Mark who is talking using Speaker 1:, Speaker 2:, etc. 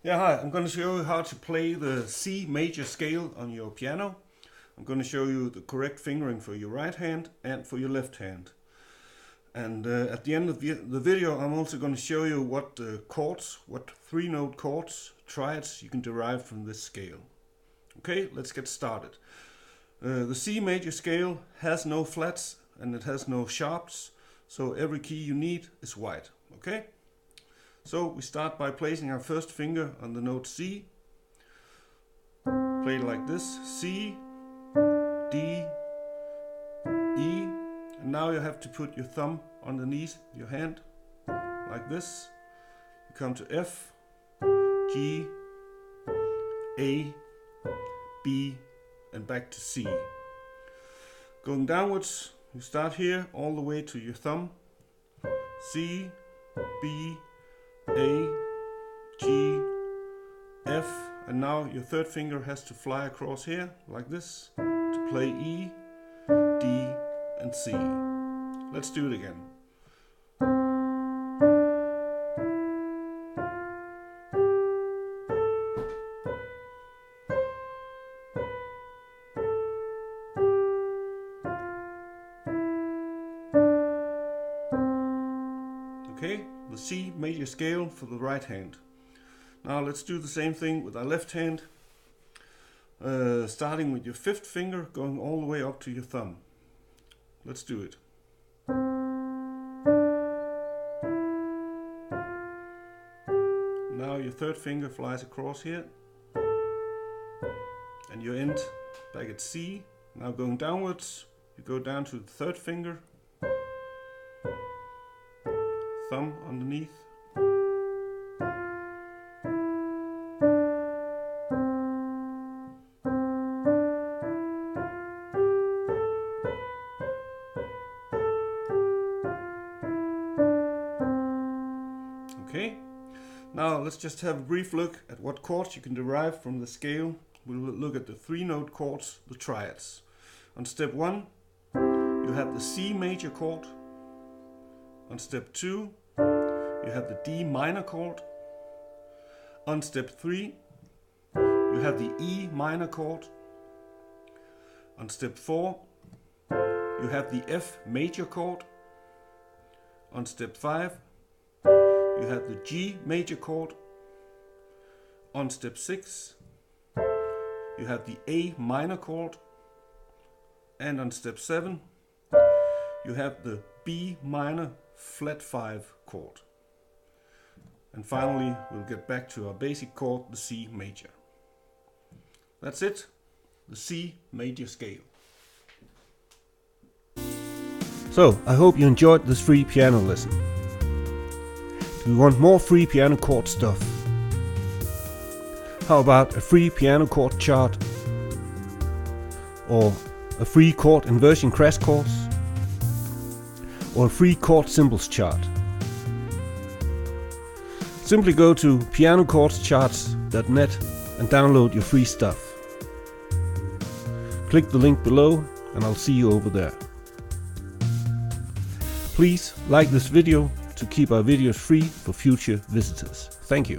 Speaker 1: Yeah, hi, I'm going to show you how to play the C major scale on your piano. I'm going to show you the correct fingering for your right hand and for your left hand. And at the end of the video, I'm also going to show you what chords, what 3-note chords, triads you can derive from this scale. Okay, let's get started. The C major scale has no flats and it has no sharps, so every key you need is white. Okay? So we start by placing our first finger on the note C. Play it like this: C, D, E. And now you have to put your thumb underneath your hand, like this. You come to F, G, A, B, and back to C. Going downwards, you start here all the way to your thumb. C, B, A, G, F, and now your third finger has to fly across here, like this, to play E, D, and C. Let's do it again. Okay, the C major scale for the right hand. Now let's do the same thing with our left hand, starting with your fifth finger, going all the way up to your thumb. Let's do it. Now your third finger flies across here, and you end back at C. Now going downwards, you go down to the third finger, thumb underneath. Okay, now let's just have a brief look at what chords you can derive from the scale. We'll look at the 3-note chords, the triads. On step 1, you have the C major chord. On step 2, you have the D minor chord. On step 3, you have the E minor chord. On step 4, you have the F major chord. On step 5, you have the G major chord. On step 6, you have the A minor chord. And on step 7, you have the B minor flat 5 chord. And finally, we'll get back to our basic chord, the C major. That's it, the C major scale. So, I hope you enjoyed this free piano lesson. Do you want more free piano chord stuff? How about a free piano chord chart? Or a free chord inversion crash course? Or a free chord symbols chart? Simply go to pianochordscharts.net and download your free stuff. Click the link below and I'll see you over there. Please like this video to keep our videos free for future visitors. Thank you.